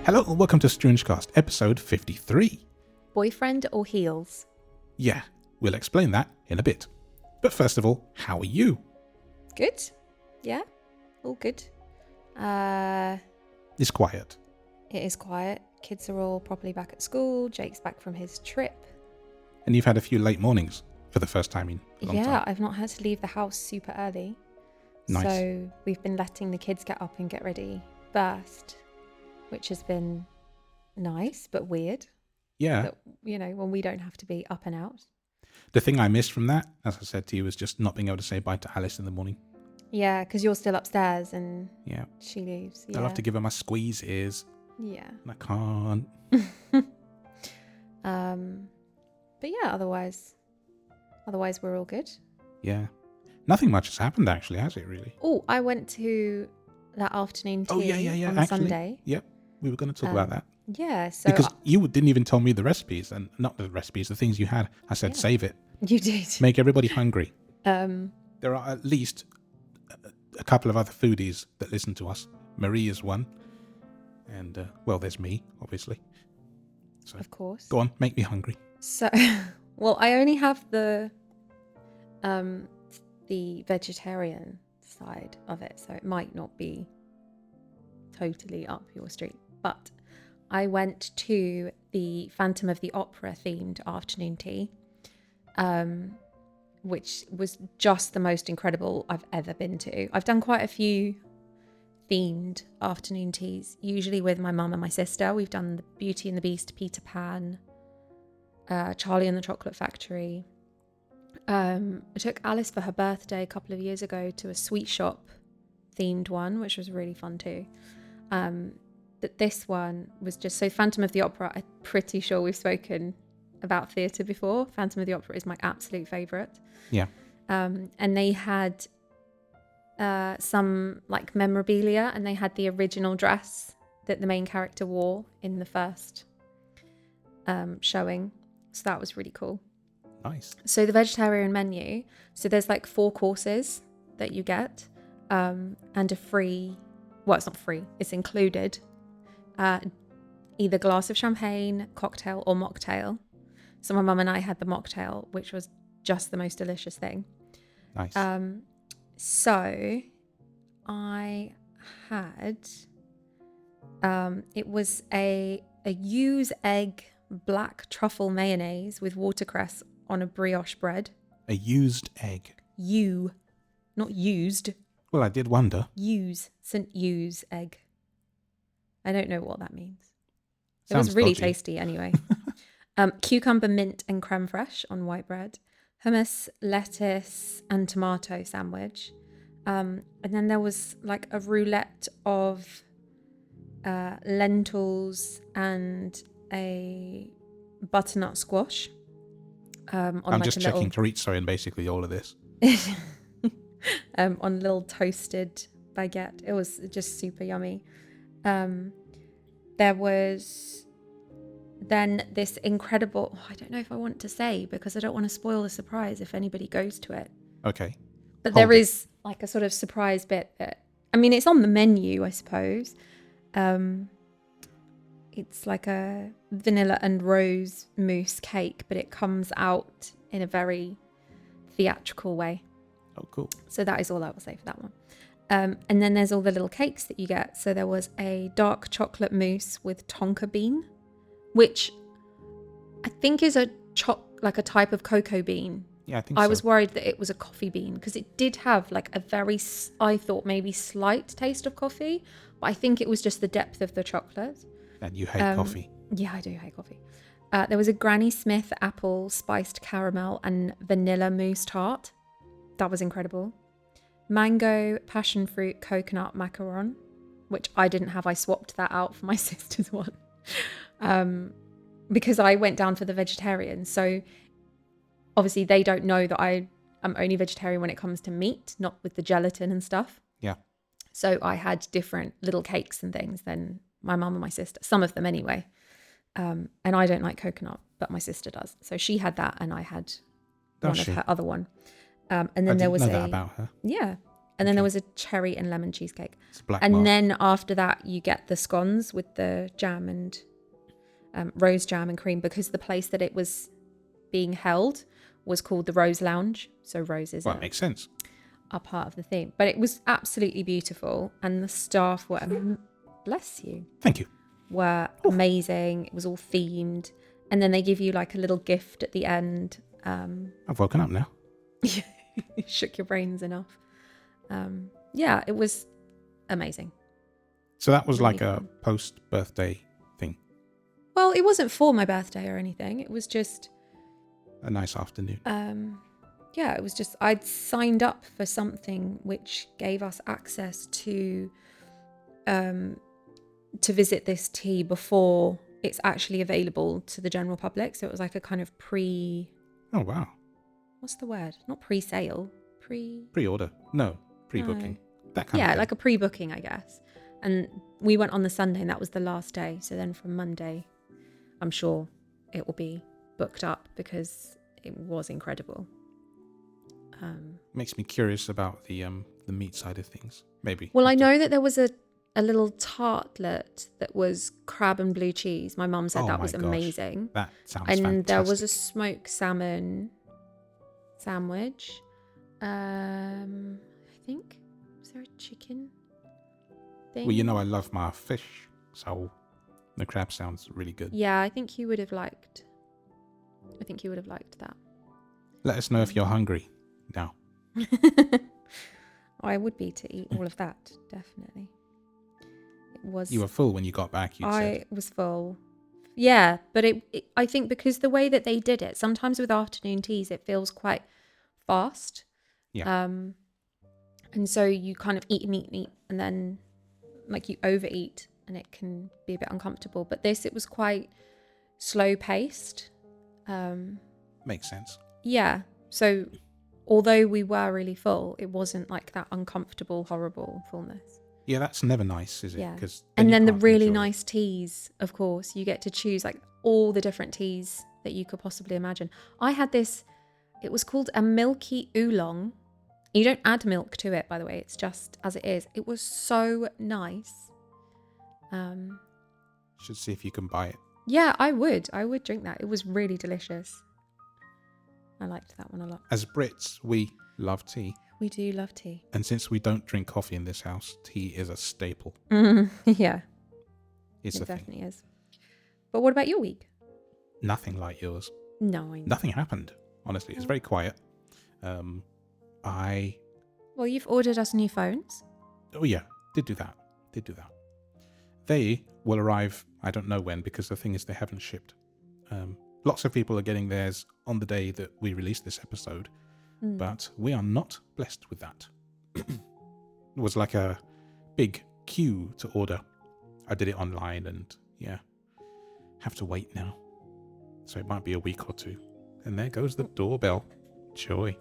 Hello and welcome to StroongeCast, episode 53. Boyfriend or heels? Yeah, we'll explain that in a bit. But first of all, how are you? Good. Yeah, all good. It's quiet. It is quiet. Kids are all properly back at school. Jake's back from his trip. And you've had a few late mornings for the first time in a long time. Yeah, I've not had to leave the house super early. Nice. So we've been letting the kids get up and get ready first, which has been nice but weird. Yeah. That, when we don't have to be up and out. The thing I missed from that, as I said to you, was just not being able to say bye to Alice in the morning. Yeah, because you're still upstairs and Yeah. she leaves. Yeah. I'll have to give her my squeeze ears. Yeah. And I can't. But yeah, otherwise we're all good. Yeah. Nothing much has happened actually, has it really? Oh, I went to that afternoon tea on actually, Sunday. Yep. We were going to talk about that. Yeah, so Because you didn't even tell me the recipes, and not the recipes, the things you had. I said, save it. You did. Make everybody hungry. Um, There are at least a couple of other foodies that listen to us. Marie is one. And, there's me, obviously. So, of course. go on, make me hungry. So, well, I only have the vegetarian side of it, so it might not be totally up your street. But I went to the Phantom of the Opera themed afternoon tea, which was just the most incredible I've ever been to. I've done quite a few themed afternoon teas, usually with my mum and my sister. We've done the Beauty and the Beast, Peter Pan, Charlie and the Chocolate Factory. I took Alice for her birthday a couple of years ago to a sweet shop themed one, which was really fun too. But this one was just so Phantom of the Opera. I'm pretty sure we've spoken about theatre before. Phantom of the Opera is my absolute favourite. Yeah. And they had some like memorabilia, and they had the original dress that the main character wore in the first showing. So that was really cool. Nice. So the vegetarian menu, so there's like 4 courses that you get, and a free, well, it's not free, it's included, either glass of champagne, cocktail or mocktail. So my mum and I had the mocktail, which was just the most delicious thing. Nice. So I had, it was a yuzu egg black truffle mayonnaise with watercress on a brioche bread. A used egg. Not used. Well, I did wonder. St. Yu's egg. I don't know what that means. It Sounds was really dodgy. tasty anyway. Cucumber, mint and creme fraiche on white bread. Hummus, lettuce and tomato sandwich. And then there was like a roulette of lentils and a butternut squash. I'm like just checking chorizo and basically all of this. on a little toasted baguette. It was just super yummy. There was then this incredible, I don't know if I want to say because I don't want to spoil the surprise if anybody goes to it. Okay. But there is like a sort of surprise bit that, I mean, it's on the menu, I suppose. It's like a vanilla and rose mousse cake, but it comes out in a very theatrical way. Oh, cool. So that is all I will say for that one. And then there's all the little cakes that you get. So there was a dark chocolate mousse with tonka bean, which I think is like a type of cocoa bean. Yeah, I think so. I was worried that it was a coffee bean because it did have like a very, I thought maybe slight taste of coffee, but I think it was just the depth of the chocolate. And you hate coffee. Yeah, I do hate coffee. There was a Granny Smith apple spiced caramel and vanilla mousse tart. That was incredible. Mango, passion fruit, coconut macaron, which I didn't have. I swapped that out for my sister's one because I went down for the vegetarian. So obviously they don't know that I am only vegetarian when it comes to meat, not with the gelatin and stuff. Yeah. So I had different little cakes and things than my mum and my sister, some of them anyway. And I don't like coconut, but my sister does. So she had that and I had one of her other one. And then there was know that about her. Yeah. And then there was a cherry and lemon cheesecake. It's a black And mark. then after that, you get the scones with the jam and rose jam and cream, because the place that it was being held was called the Rose Lounge. So roses Well, it makes sense. are part of the theme. But it was absolutely beautiful. And the staff were, bless you, Thank you. were amazing. It was all themed. And then they give you like a little gift at the end. I've woken up now. You shook your brains enough. Yeah, it was amazing. So that was Really like a fun. post-birthday thing. Well, it wasn't for my birthday or anything. It was just, A nice afternoon. yeah, it was just, I'd signed up for something which gave us access to visit this tea before it's actually available to the general public. So it was like a kind of Oh, wow. what's the word? Not pre-sale, Pre-order. No, pre-booking. That kind of yeah, thing. like a pre-booking, I guess. And we went on the Sunday and that was the last day. So then from Monday, I'm sure it will be booked up because it was incredible. Makes me curious about the meat side of things. Maybe. Well, I know that there was a little tartlet that was crab and blue cheese. My mum said Oh that my was gosh. amazing. That sounds And fantastic. there was a smoked salmon sandwich. I think, was there a chicken thing? Well, you know I love my fish, so the crab sounds really good. Yeah, I think you would have liked that. Let us know if you're hungry now. I would be to eat all of that, definitely. It was. You were full when you got back, you said. I was full. Yeah, but I think because the way that they did it, sometimes with afternoon teas, it feels quite fast. Yeah. And so you kind of eat and eat and eat, and then like you overeat, and it can be a bit uncomfortable. But this, it was quite slow paced. Makes sense. Yeah. So although we were really full, it wasn't like that uncomfortable, horrible fullness. Yeah, that's never nice, is it? Yeah. 'Cause And you then the can't really enjoy it. nice teas, of course. You get to choose like all the different teas that you could possibly imagine. I had this, it was called a milky oolong. You don't add milk to it, by the way. It's just as it is. It was so nice. Should see if you can buy it. Yeah, I would drink that. It was really delicious. I liked that one a lot. As Brits, we love tea. We do love tea. And since we don't drink coffee in this house, tea is a staple. Yeah, It's it a thing. definitely is. But what about your week? Nothing like yours. No, I know. Nothing happened. Honestly, it's very quiet. Well, you've ordered us new phones. Oh yeah, did do that. They will arrive, I don't know when, because the thing is they haven't shipped. Lots of people are getting theirs on the day that we release this episode, but we are not blessed with that. It was like a big queue to order. I did it online and yeah, have to wait now. So it might be a week or two. And there goes the doorbell. Joy.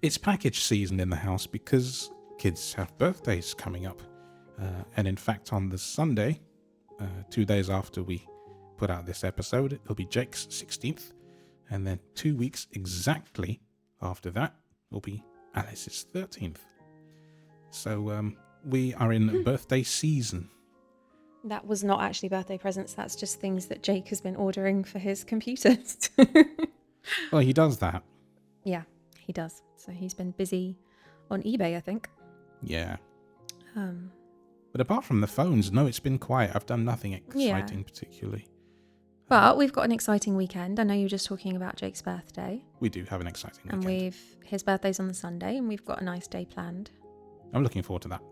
It's package season in the house because kids have birthdays coming up. And in fact, on the Sunday, 2 days after we put out this episode, it'll be Jake's 16th. And then 2 weeks exactly after that will be Alice's 13th. So we are in birthday season. That was not actually birthday presents. That's just things that Jake has been ordering for his computers. Well, he does that. Yeah, he does. So he's been busy on eBay, I think. Yeah. But apart from the phones, no, it's been quiet. I've done nothing Yeah. exciting particularly. But we've got an exciting weekend. I know you were just talking about Jake's birthday. We do have an exciting And weekend. his birthday's on the Sunday, and we've got a nice day planned. I'm looking forward to that.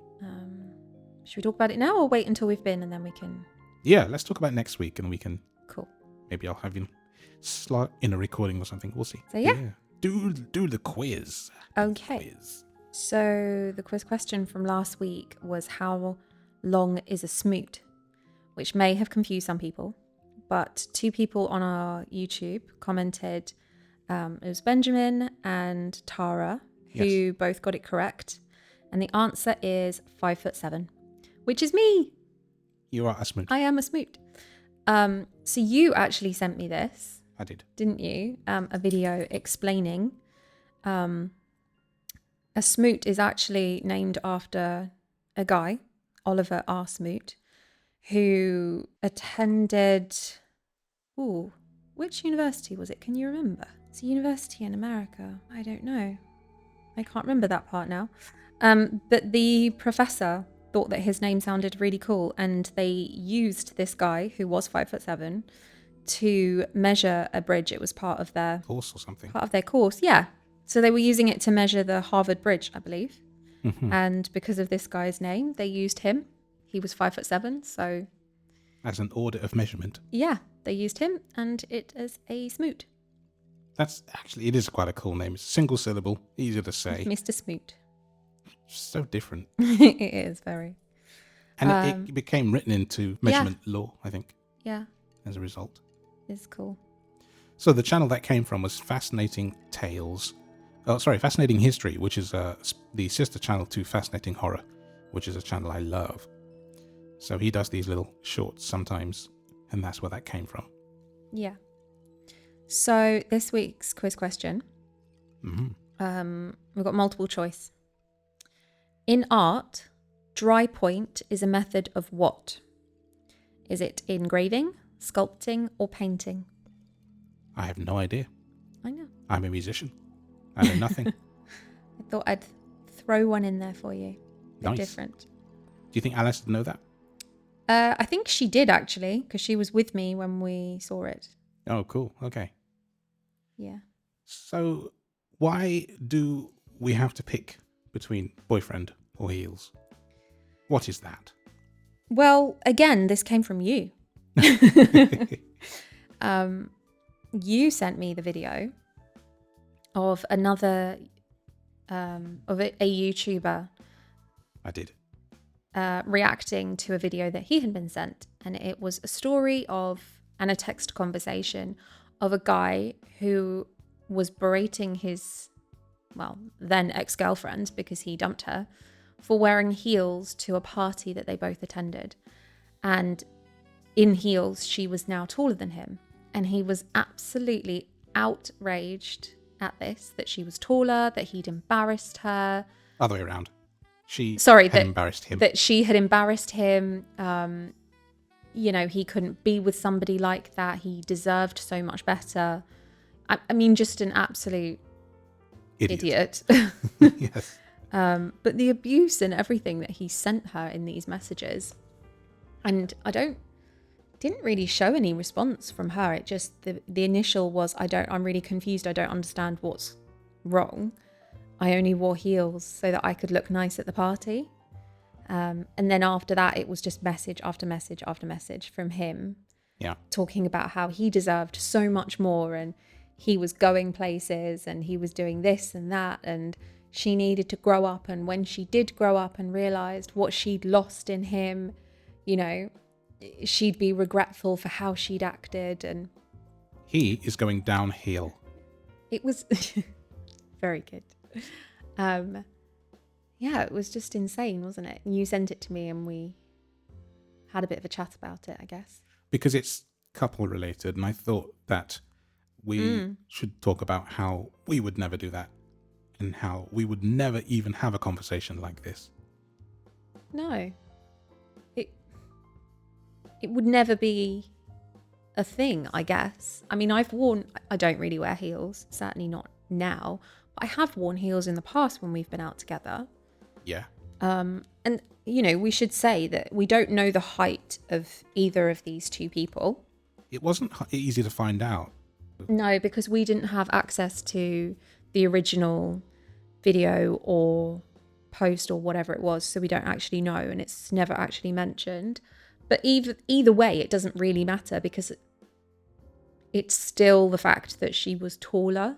Should we talk about it now or wait until we've been and then we can... Yeah, let's talk about next week and we can... Cool. Maybe I'll have you slot in a recording or something. We'll see. So yeah. Do the quiz. Okay. So the quiz question from last week was how long is a smoot? Which may have confused some people. But 2 people on our YouTube commented, it was Benjamin and Tara, who both got it correct. And the answer is 5'7", which is me. You are a smoot. I am a smoot. So you actually sent me this. I did. Didn't you? A video explaining A Smoot is actually named after a guy, Oliver R. Smoot, who attended... Ooh, which university was it? Can you remember? It's a university in America. I don't know. I can't remember that part now. But the professor thought that his name sounded really cool, and they used this guy, who was 5'7", to measure a bridge. It was part of their Course or something. course, yeah. So they were using it to measure the Harvard Bridge, I believe. Mm-hmm. And because of this guy's name, they used him. He was 5'7", so As an order of measurement. yeah, they used him, and it is a Smoot. That's actually, it is quite a cool name. It's a single syllable, easier to say. Mr. Smoot. So different. It is very. And it became written into measurement law, I think, Yeah, as a result. it's cool. So the channel that came from was Fascinating History, which is the sister channel to Fascinating Horror, which is a channel I love. So he does these little shorts sometimes, and that's where that came from. Yeah. So this week's quiz question, Mm-hmm. we've got multiple choice. In art, dry point is a method of what? Is it engraving, sculpting, or painting? I have no idea. I know. I'm a musician. I know nothing. I thought I'd throw one in there for you. Nice. Different. Do you think Alice would know that? I think she did, actually, because she was with me when we saw it. Oh, cool. Okay. Yeah. So why do we have to pick between boyfriend or heels? What is that? Well, again, this came from you. You sent me the video of another of a YouTuber I did. reacting to a video that he had been sent, and it was a story of and a text conversation of a guy who was berating his then ex-girlfriend, because he dumped her, for wearing heels to a party that they both attended. And in heels, she was now taller than him. And he was absolutely outraged at this, that she was taller, that he'd embarrassed her. Other way around. She embarrassed him. That she had embarrassed him. He couldn't be with somebody like that. He deserved so much better. I mean, just an absolute idiot. Yes. But the abuse and everything that he sent her in these messages, and didn't really show any response from her. It just, the initial was, I'm really confused. I don't understand what's wrong. I only wore heels so that I could look nice at the party. And then after that, it was just message after message after message from him. Yeah. Talking about how he deserved so much more, and he was going places, and he was doing this and that, and she needed to grow up. And when she did grow up and realized what she'd lost in him, she'd be regretful for how she'd acted. And he is going downhill. It was very good. Yeah, it was just insane, wasn't it? And you sent it to me, and we had a bit of a chat about it, I guess. Because it's couple related, and I thought that we should talk about how we would never do that, and how we would never even have a conversation like this. No. It would never be a thing, I guess. I mean, I don't really wear heels, certainly not now, but I have worn heels in the past when we've been out together. Yeah. And, we should say that we don't know the height of either of these two people. It wasn't easy to find out. No, because we didn't have access to the original video or post or whatever it was, so we don't actually know, and it's never actually mentioned. But either way, it doesn't really matter, because it's still the fact that she was taller,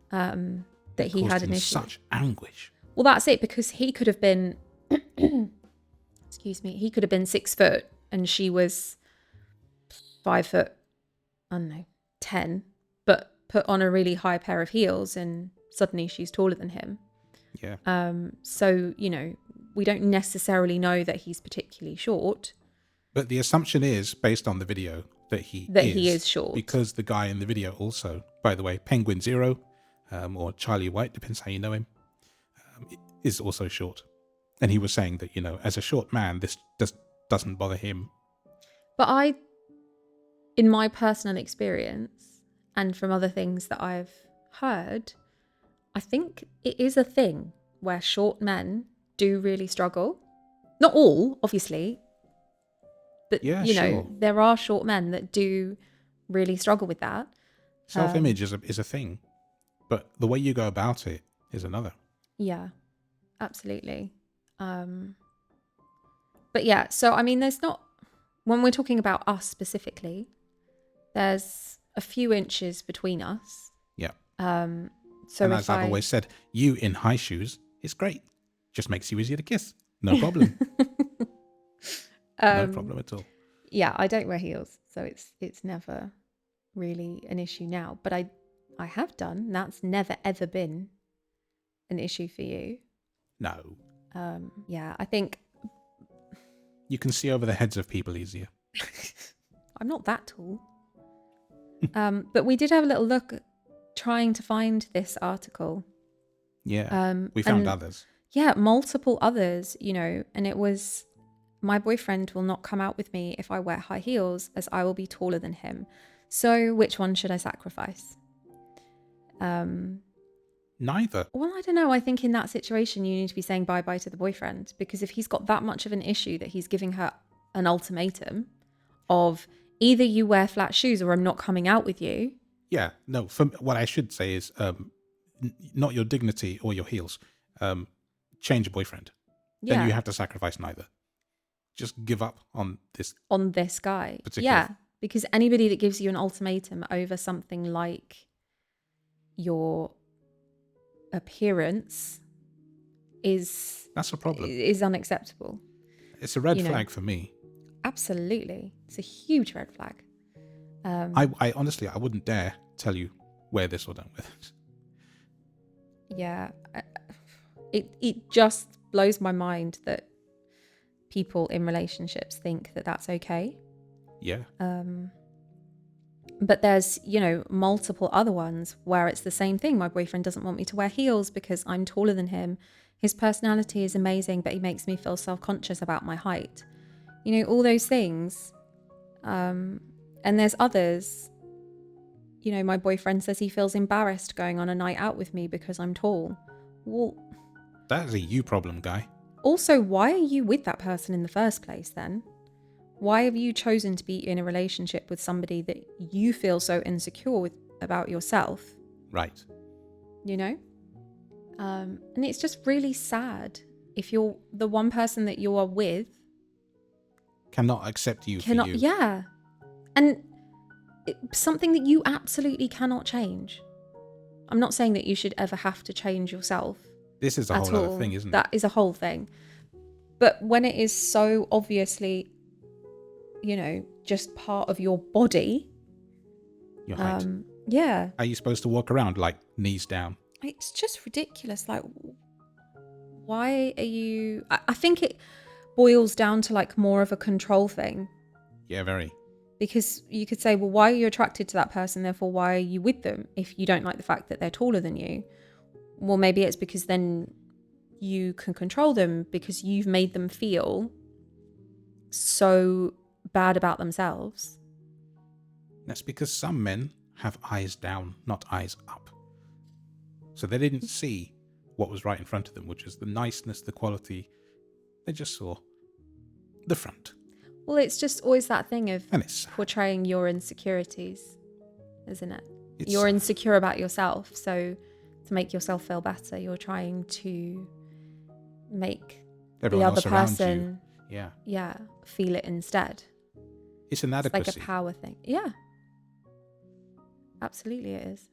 that he had an issue. Such anguish. Well, that's it, because he could have been, he could have been 6 foot, and she was 5 foot, I don't know, 10, but put on a really high pair of heels, and suddenly she's taller than him. Yeah. So, we don't necessarily know that he's particularly short. But the assumption is, based on the video, that he is short. Because the guy in the video also, by the way, Penguin Zero, or Charlie White, depends how you know him, is also short. And he was saying that, as a short man, this just doesn't bother him. But in my personal experience and from other things that I've heard, I think it is a thing where short men do really struggle. Not all, obviously, but, Yeah, sure. there are short men that do really struggle with that. Self-image is a thing, but the way you go about it is another. Yeah, absolutely. But yeah, so I mean, there's not, when we're talking about us specifically, there's a few inches between us. Yeah. So and if as I've always said, you in high shoes is great. Just makes you easier to kiss. No problem. No problem at all. Yeah, I don't wear heels, so it's never really an issue now. But I have done. That's never ever been an issue for you. No. Yeah, I think You can see over the heads of people easier. I'm not that tall. But we did have a little look trying to find this article. Yeah. We found others. Yeah, multiple others, and it was, my boyfriend will not come out with me if I wear high heels, as I will be taller than him. So which one should I sacrifice? Neither. Well, I don't know. I think in that situation, you need to be saying bye-bye to the boyfriend, because if he's got that much of an issue that he's giving her an ultimatum of either you wear flat shoes or I'm not coming out with you. Yeah, no, what I should say is not your dignity or your heels. Change your boyfriend. Yeah. Then you have to sacrifice neither. Just give up on this. On this guy. Particular. Yeah, because anybody that gives you an ultimatum over something like your appearance that's a problem. Is unacceptable. It's a red flag for me. Absolutely. It's a huge red flag. I honestly, I wouldn't dare tell you wear this or don't wear this. Yeah. It just blows my mind that people in relationships think that that's okay. Yeah. But there's, multiple other ones where it's the same thing. My boyfriend doesn't want me to wear heels because I'm taller than him. His personality is amazing, but he makes me feel self-conscious about my height. All those things. And there's others. My boyfriend says he feels embarrassed going on a night out with me because I'm tall. Well, that is a you problem, guy. Also, why are you with that person in the first place then? Why have you chosen to be in a relationship with somebody that you feel so insecure about yourself? Right. And it's just really sad if you're the one person that you are with cannot accept you for you. Yeah. And something that you absolutely cannot change. I'm not saying that you should ever have to change yourself. This is a whole other thing, isn't it? That is a whole thing. But when it is so obviously, just part of your body. Your height. Yeah. Are you supposed to walk around like knees down? It's just ridiculous. Like, why are you... I think it boils down to like more of a control thing. Yeah, very. Because you could say, well, why are you attracted to that person? Therefore, why are you with them if you don't like the fact that they're taller than you? Well, maybe it's because then you can control them because you've made them feel so bad about themselves. That's because some men have eyes down, not eyes up. So they didn't see what was right in front of them, which is the niceness, the quality. They just saw the front. Well, it's just always that thing of and portraying your insecurities, isn't it? You're insecure about yourself, so to make yourself feel better, you're trying to make everyone the other else around person you. Feel it instead. It's inadequacy. It's like a power thing. Yeah. Absolutely it is.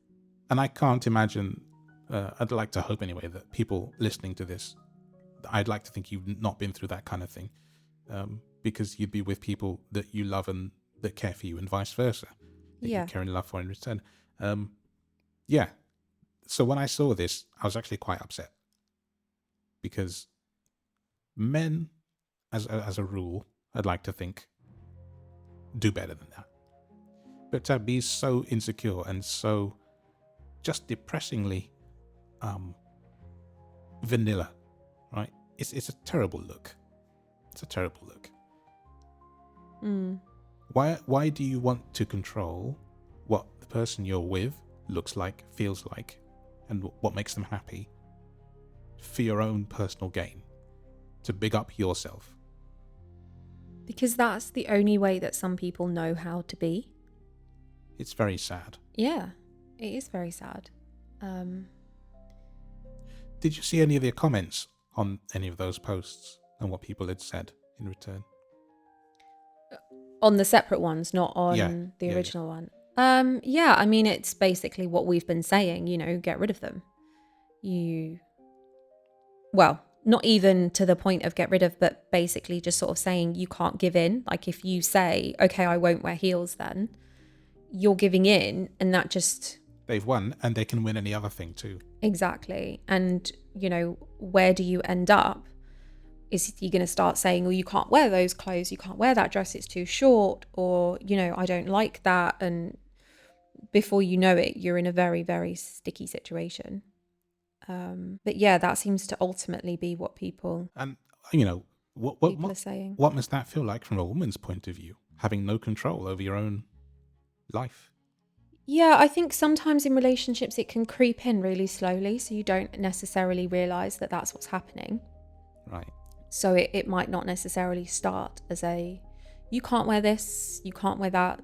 And I can't imagine, I'd like to hope anyway, that people listening to this, I'd like to think you've not been through that kind of thing. Because you'd be with people that you love and that care for you and vice versa. That you care and love for in return. So when I saw this, I was actually quite upset. Because men, as a rule, I'd like to think, do better than that. But to be so insecure and so just depressingly vanilla it's a terrible look. It's a terrible look. Mm. Why do you want to control what the person you're with looks like, feels like, and what makes them happy for your own personal gain, to big up yourself? Because that's the only way that some people know how to be. It's very sad. Yeah, it is very sad. Did you see any of the comments on any of those posts and what people had said in return? On the separate ones, not on Yeah, the yeah, original one. Yeah, I mean, it's basically what we've been saying, get rid of them. Well, not even to the point of get rid of, but basically just sort of saying you can't give in. Like if you say, okay, I won't wear heels then, you're giving in, and that just... They've won, and they can win any other thing too. Exactly. And, where do you end up? Is you're going to start saying, well, you can't wear those clothes, you can't wear that dress, it's too short, or, I don't like that. And before you know it, you're in a very, very sticky situation. But yeah, that seems to ultimately be what people And, what are saying. What must that feel like from a woman's point of view? Having no control over your own life. Yeah, I think sometimes in relationships it can creep in really slowly, so you don't necessarily realise that that's what's happening. Right. So it might not necessarily start as you can't wear this, you can't wear that,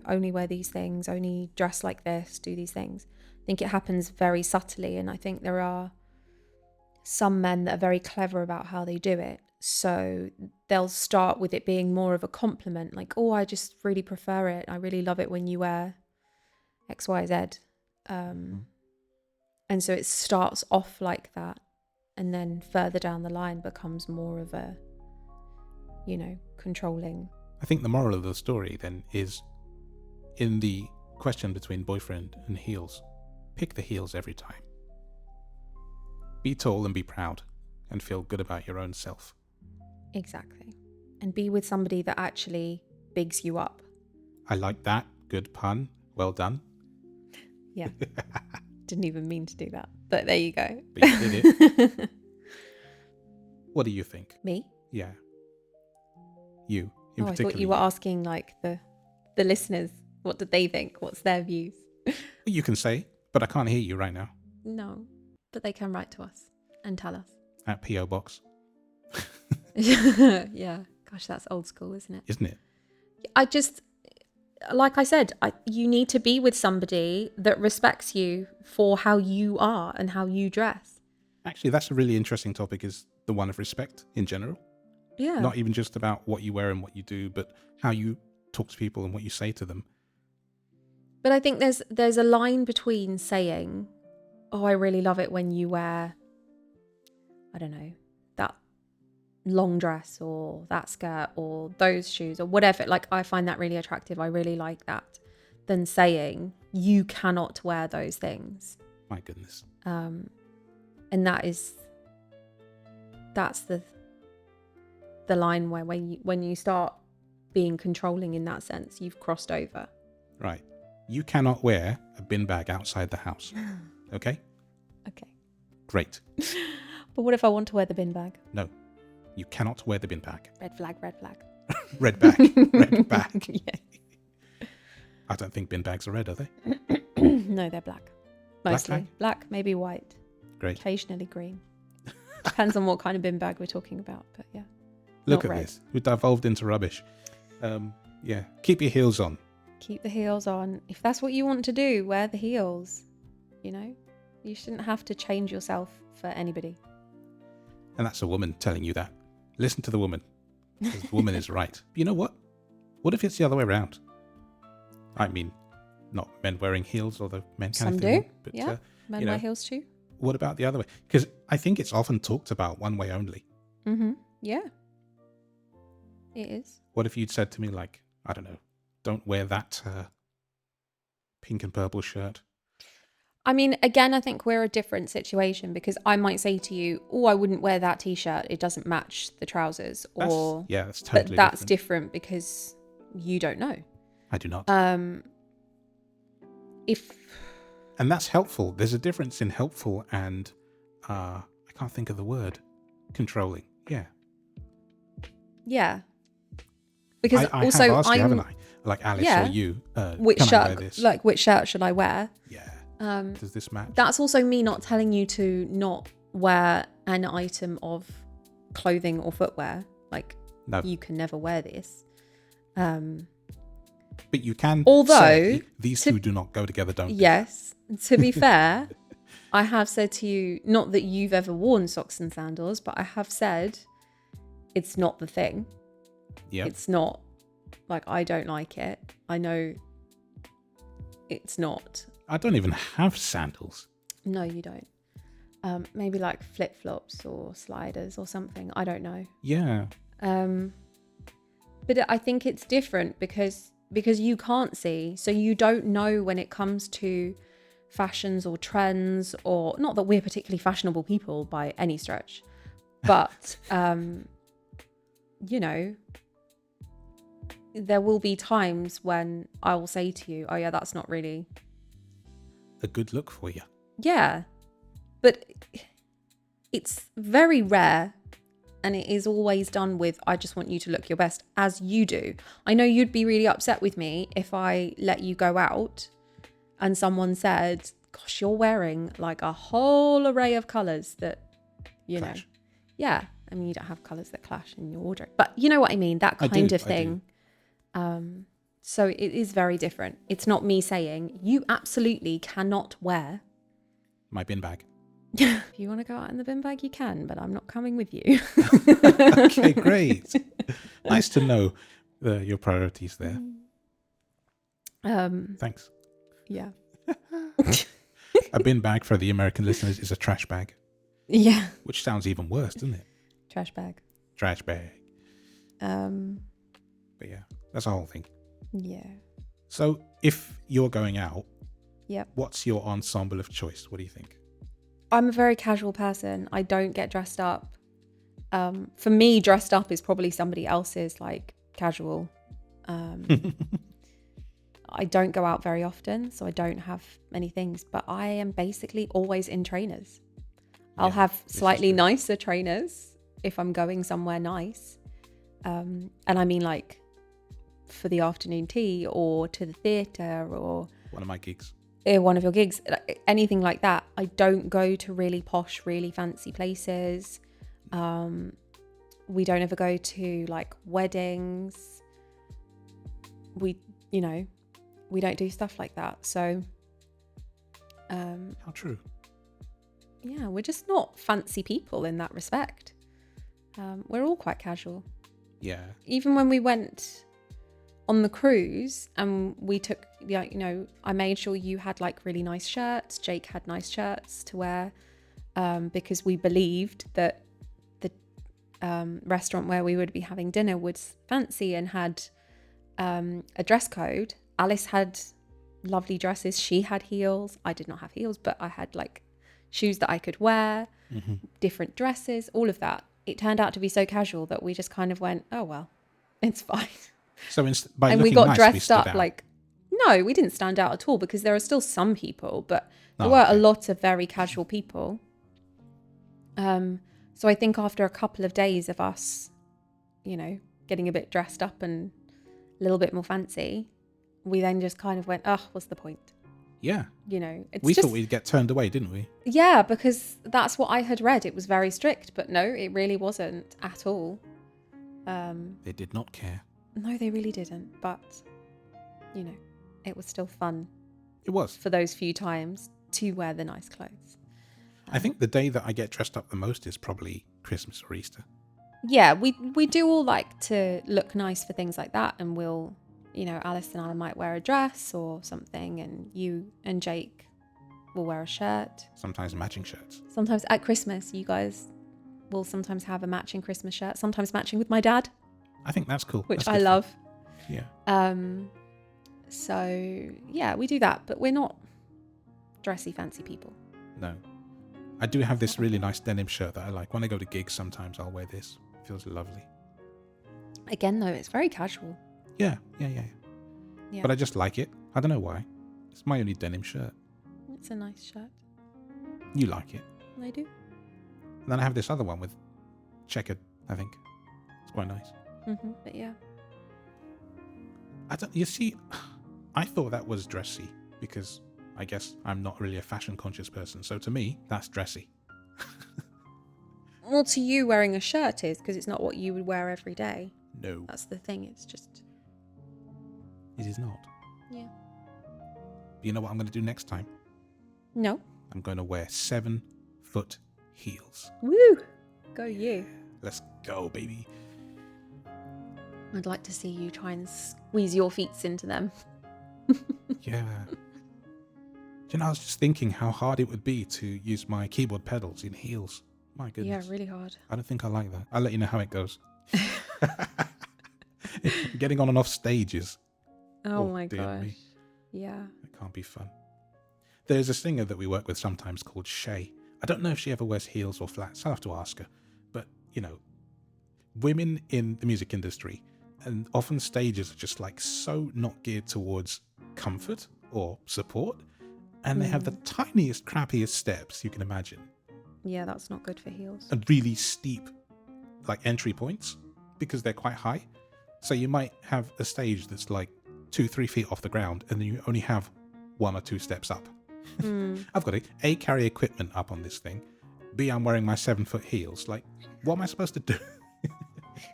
only wear these things, only dress like this, do these things. I think it happens very subtly, and I think there are some men that are very clever about how they do it. So they'll start with it being more of a compliment, like, oh, I just really prefer it. I really love it when you wear X, Y, Z. And so it starts off like that, and then further down the line becomes more of a, controlling. I think the moral of the story then is, in the question between boyfriend and heels, pick the heels every time. Be tall and be proud and feel good about your own self. Exactly. And be with somebody that actually bigs you up. I like that. Good pun. Well done. Yeah. Didn't even mean to do that, but there you go. But you did it. What do you think? Me? Yeah. You, in particular. I thought you were asking like the listeners, what did they think? What's their views? You can say, but I can't hear you right now. No, but they can write to us and tell us. At P.O. Box. Yeah. Gosh, that's old school, isn't it? Isn't it? I just, like I said, you need to be with somebody that respects you for how you are and how you dress. Actually, that's a really interesting topic, is the one of respect in general. Yeah. Not even just about what you wear and what you do, but how you talk to people and what you say to them. But I think there's a line between saying, oh, I really love it when you wear, I don't know, that long dress or that skirt or those shoes or whatever. Like, I find that really attractive. I really like that. Than saying, you cannot wear those things. My goodness. And that's the line where when you start being controlling in that sense, you've crossed over. Right. You cannot wear a bin bag outside the house. Okay? Okay. Great. But what if I want to wear the bin bag? No. You cannot wear the bin bag. Red flag, red flag. Red bag. Red bag. Yeah. I don't think bin bags are red, are they? No, they're black. Mostly. Black, Black, maybe white. Great. Occasionally green. Depends on what kind of bin bag we're talking about, but yeah. Look Not at red. this. We've devolved into rubbish. Yeah. Keep your heels on. Keep the heels on. If that's what you want to do, wear the heels. You shouldn't have to change yourself for anybody. And that's a woman telling you that. Listen to the woman. Because the woman is right. But you know what? What if it's the other way around? I mean, not men wearing heels, although men kind Some of do. But, Yeah. Men wear heels too. What about the other way? Because I think it's often talked about one way only. Mm-hmm. Yeah. It is. What if you'd said to me, like, I don't know, don't wear that pink and purple shirt? I mean, again, I think we're a different situation, because I might say to you, oh, I wouldn't wear that t-shirt. It doesn't match the trousers. That's totally but that's different because you don't know. I do not. And that's helpful. There's a difference in helpful and I can't think of the word. controlling. Yeah. Yeah. Because I also have asked you, I'm haven't I? Like Alice yeah. or you, Which can I wear shirt? this? Like which shirt should I wear? Yeah. Um, Does this match? That's also me not telling you to not wear an item of clothing or footwear. Like No. you can never wear this. But you can Although, say these two do not go together, don't they? Yes. To be fair, I have said to you, not that you've ever worn socks and sandals, but I have said it's not the thing. Yeah. It's not, like, I don't like it. I know it's not. I don't even have sandals. No, you don't. Maybe like flip-flops or sliders or something. I don't know. Yeah. But I think it's different because you can't see, so you don't know when it comes to fashions or trends, or not that we're particularly fashionable people by any stretch, but you know, there will be times when I will say to you, oh yeah, that's not really a good look for you. Yeah, but it's very rare, and it is always done with, I just want you to look your best, as you do. I know you'd be really upset with me if I let you go out and someone said, gosh, you're wearing like a whole array of colours that, you Clash. know. Yeah, I mean, you don't have colours that clash in your wardrobe, but you know what I mean, that kind of thing. So it is very different. It's not me saying, you absolutely cannot wear My bin bag. if you want to go out in the bin bag, you can, but I'm not coming with you. Okay, great. Nice to know your priorities there. Thanks. Yeah. A bin bag, for the American listeners, is a trash bag. Yeah. Which sounds even worse, doesn't it? Trash bag. Trash bag. But yeah, that's the whole thing. Yeah. So if you're going out, Yep. what's your ensemble of choice? What do you think? I'm a very casual person. I don't get dressed up. For me, dressed up is probably somebody else's like casual. I don't go out very often, so I don't have many things, but I am basically always in trainers. I'll have slightly nicer trainers if I'm going somewhere nice. And I mean like for the afternoon tea or to the theatre or One of my gigs. One of your gigs, anything like that. I don't go to really posh, really fancy places. We don't ever go to like weddings. We don't do stuff like that. So, How true. Yeah, we're just not fancy people in that respect. We're all quite casual. Yeah. Even when we went on the cruise and we took, I made sure you had like really nice shirts. Jake had nice shirts to wear because we believed that the restaurant where we would be having dinner was fancy and had a dress code. Alice had lovely dresses. She had heels. I did not have heels, but I had like shoes that I could wear, different dresses, all of that. It turned out to be so casual that we just kind of went, oh, well, it's fine. So by and looking we got nice, dressed up out. like, no, we didn't stand out at all because there are still some people, but there were a lot of very casual people. So I think after a couple of days of us, getting a bit dressed up and a little bit more fancy, we then just kind of went, oh, what's the point? Yeah. We thought we'd get turned away, didn't we? Yeah, because that's what I had read. It was very strict, but no, it really wasn't at all. They did not care. No, they really didn't. But, it was still fun. It was. For those few times to wear the nice clothes. I think the day that I get dressed up the most is probably Christmas or Easter. Yeah, we do all like to look nice for things like that. And we'll, Alice and I might wear a dress or something. And you and Jake will wear a shirt. Sometimes matching shirts. Sometimes at Christmas, you guys will sometimes have a matching Christmas shirt. Sometimes matching with my dad. I think that's cool. Which I love. Yeah. So, yeah, we do that. But we're not dressy, fancy people. No. I do have this really nice denim shirt that I like. When I go to gigs, sometimes I'll wear this. It feels lovely. Again, though, it's very casual. Yeah. But I just like it. I don't know why. It's my only denim shirt. It's a nice shirt. You like it. I do. And then I have this other one with checkered, I think. It's quite nice. But yeah. You see, I thought that was dressy because I guess I'm not really a fashion conscious person. So to me, that's dressy. Well, to you, wearing a shirt is, because it's not what you would wear every day. No, That's the thing. It's just... it is not. Yeah. You know what I'm going to do next time? No. I'm going to wear 7-foot heels. Woo! Go you. Let's go, baby. I'd like to see you try and squeeze your feet into them. Yeah. You know, I was just thinking how hard it would be to use my keyboard pedals in heels. My goodness. Yeah, really hard. I don't think I like that. I'll let you know how it goes. Getting on and off stages. Oh my dear gosh. me. Yeah. It can't be fun. There's a singer that we work with sometimes called Shay. I don't know if she ever wears heels or flats. I'll have to ask her. But, you know, women in the music industry, and often stages are just like so not geared towards comfort or support. And they have the tiniest, crappiest steps you can imagine. Yeah, that's not good for heels. And really steep, like, entry points because they're quite high. So you might have a stage that's like 2-3 feet off the ground and then you only have 1 or 2 steps up. I've got to A, carry equipment up on this thing. B, I'm wearing my 7-foot heels. Like, what am I supposed to do?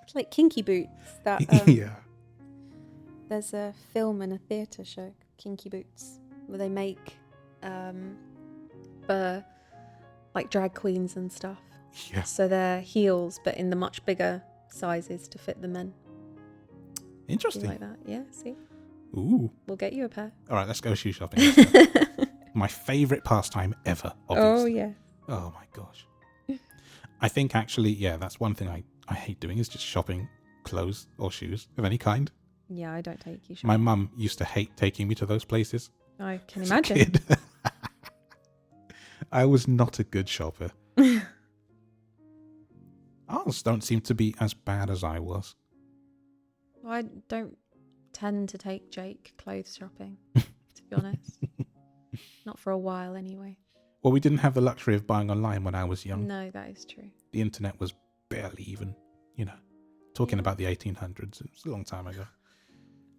It's like Kinky Boots. That Yeah. There's a film and a theatre show, Kinky Boots, where they make for like drag queens and stuff. Yeah. So they're heels, but in the much bigger sizes to fit the men. Interesting. You like that? Yeah, see? Ooh. We'll get you a pair. All right, let's go shoe shopping. Let's go. My favourite pastime ever, obviously. Oh, yeah. Oh, my gosh. I think actually, yeah, that's one thing I hate doing is just shopping clothes or shoes of any kind. Yeah, I don't take you shopping. My mum used to hate taking me to those places. I can as a imagine. kid. I was not a good shopper. Ours don't seem to be as bad as I was. I don't tend to take Jake clothes shopping, to be honest. Not for a while, anyway. Well, we didn't have the luxury of buying online when I was young. No, that is true. The internet was barely even, talking about the 1800s. It was a long time ago.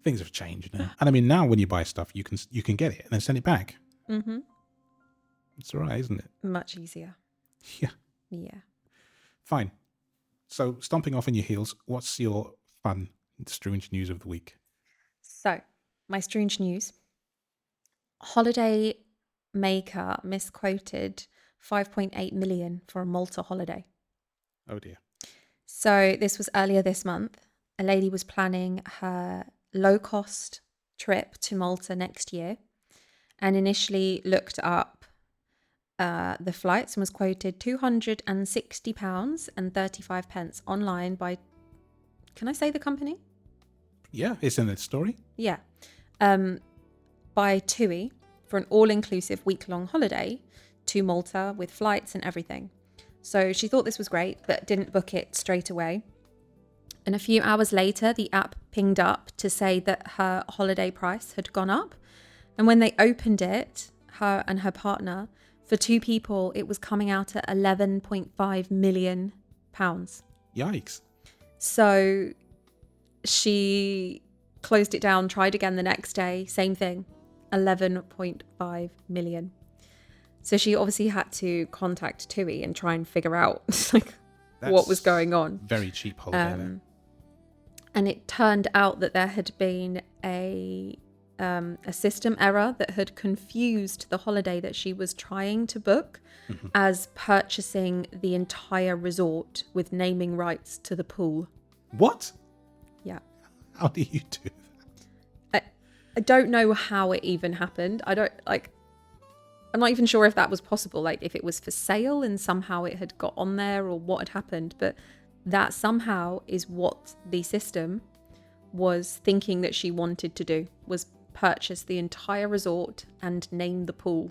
Things have changed now. And I mean, now when you buy stuff, you can get it and then send it back. Mm-hmm. It's all right, isn't it? Much easier. Yeah. Yeah. Fine. So, stomping off in your heels, what's your fun, strange news of the week? So, my strange news. Holiday maker misquoted 5.8 million for a Malta holiday. Oh, dear. So, this was earlier this month. A lady was planning her low-cost trip to Malta next year and initially looked up the flights and was quoted £260 and 35 pence online by, can I say the company? Yeah, it's in the story. Yeah. By TUI for an all-inclusive week-long holiday to Malta with flights and everything. So she thought this was great, but didn't book it straight away. And a few hours later, the app pinged up to say that her holiday price had gone up. And when they opened it, her and her partner, for 2 people, it was coming out at £11.5 million. Yikes. So she closed it down, tried again the next day, same thing, 11.5 million. So she obviously had to contact TUI and try and figure out what was going on. Very cheap holiday there. And it turned out that there had been a system error that had confused the holiday that she was trying to book as purchasing the entire resort with naming rights to the pool. What? Yeah. How do you do that? I don't know how it even happened. I'm not even sure if that was possible, like if it was for sale and somehow it had got on there or what had happened, but that somehow is what the system was thinking that she wanted to do, was purchase the entire resort and name the pool.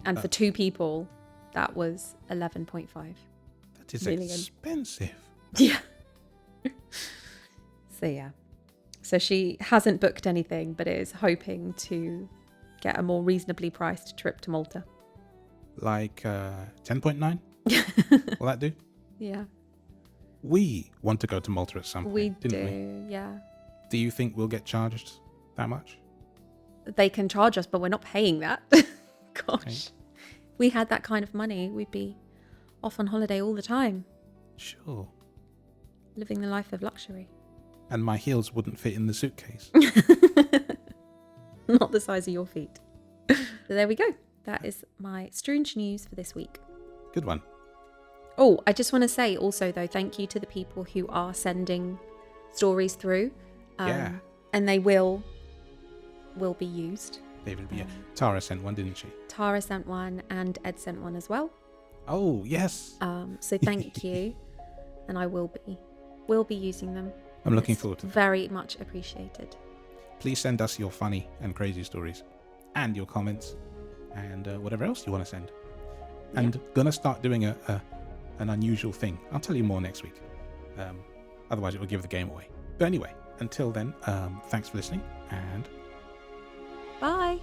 And for 2 people, that was 11.5. That is million. Expensive. Yeah. So yeah. So she hasn't booked anything, but is hoping to get a more reasonably priced trip to Malta. Like 10.9? Will that do? Yeah. We want to go to Malta at some point, didn't we? Yeah. Do you think we'll get charged that much? They can charge us, but we're not paying that. Gosh. Okay. We had that kind of money, we'd be off on holiday all the time, Sure. living the life of luxury. And my heels wouldn't fit in the suitcase. Not the size of your feet. So there we go. That is my Stroonge news for this week. Good one. Oh, I just want to say also, though, thank you to the people who are sending stories through. Yeah. And they will be used. David, yeah. Tara sent one, didn't she? Tara sent one and Ed sent one as well. Oh, yes. So thank you. And I will be using them. I'm looking forward to it. Very much appreciated. Please send us your funny and crazy stories and your comments and whatever else you want to send. And gonna start doing an unusual thing. I'll tell you more next week. Otherwise it will give the game away. But anyway, until then, thanks for listening and Bye.